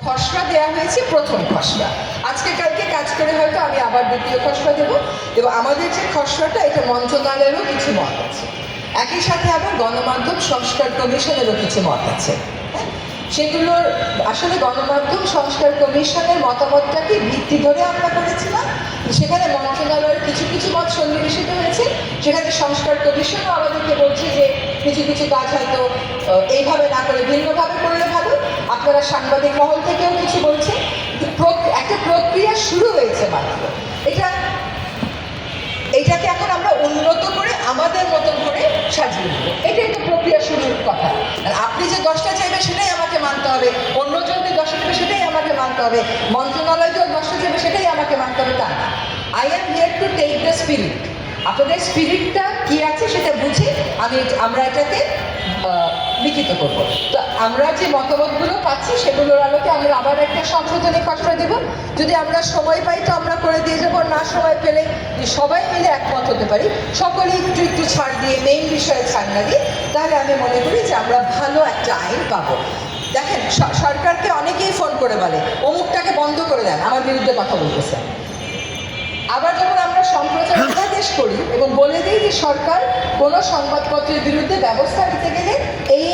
খসড়া দেওয়া হয়েছে, প্রথম খসড়া। আজকে কালকে কাজ করে হয়তো আমি আবার দ্বিতীয় খসড়া দেবো, এবং আমাদের যে খসড়াটা এটা মন্ত্রণালয়েরও কিছু মত আছে, একই সাথে আবার গণমাধ্যম সংস্কার কমিশনেরও কিছু মত আছে। সেগুলোর আসলে গণমাধ্যম সংস্কার কমিশনের মতামতটাকে ভিত্তি ধরে আমরা করেছিলাম। সেখানে মন্ত্রণালয়ের কিছু কিছু মত সন্নিবেশিত হয়েছে, সেখানে সংস্কার কমিশনও আমাদেরকে বলছে যে কিছু কিছু কাজ হয়তো এইভাবে না করে ভিন্নভাবে করলে ভালো। আপনারা সাংবাদিক মহল থেকেও কিছু বলছে, একটা প্রক্রিয়া শুরু হয়েছে মাত্র। এইটাকে এখন আমরা উন্নত করে আমাদের মতন করে সাজিয়ে দেবো, এটাই তো প্রক্রিয়া শুরুর কথা। আর আপনি যে 10টা চাইবে সেটাই আমাকে মানতে হবে, অন্যজন যে 10টা চাইবে সেটাই আমাকে মানতে হবে, মন্ত্রণালয় যে 10টা চাইবে সেটাই আমাকে মানতে হবে, তা না। I am here to take the spirit. আপনাদের স্পিরিটটা কি আছে সেটা বুঝে আমরা এটাকে লিখিত করবো। তো আমরা যে মতামতগুলো পাচ্ছি সেগুলোর আলোকে আমরা আবার একটা সংশোধনী খসড়া দেবো। যদি আমরা সময় পাই তো আমরা করে দিয়ে যাবো, না সময় পেলে সবাই মিলে একমত হতে পারি, সকলেই একটু একটু ছাড় দিয়ে, মেইন বিষয়ে ছাড় না দিয়ে, তাহলে আমি মনে করি যে আমরা ভালো একটা আইন পাবো। দেখেন, সরকারকে অনেকেই ফোন করে বলে অমুকটাকে বন্ধ করে দেন, আমার বিরুদ্ধে কথা বলতেছে। আবার যখন আমরা সম্প্রচার আদেশ করি এবং বলে দিই যে সরকার কোনো সংবাদপত্রের বিরুদ্ধে ব্যবস্থা নিতে গেলে এই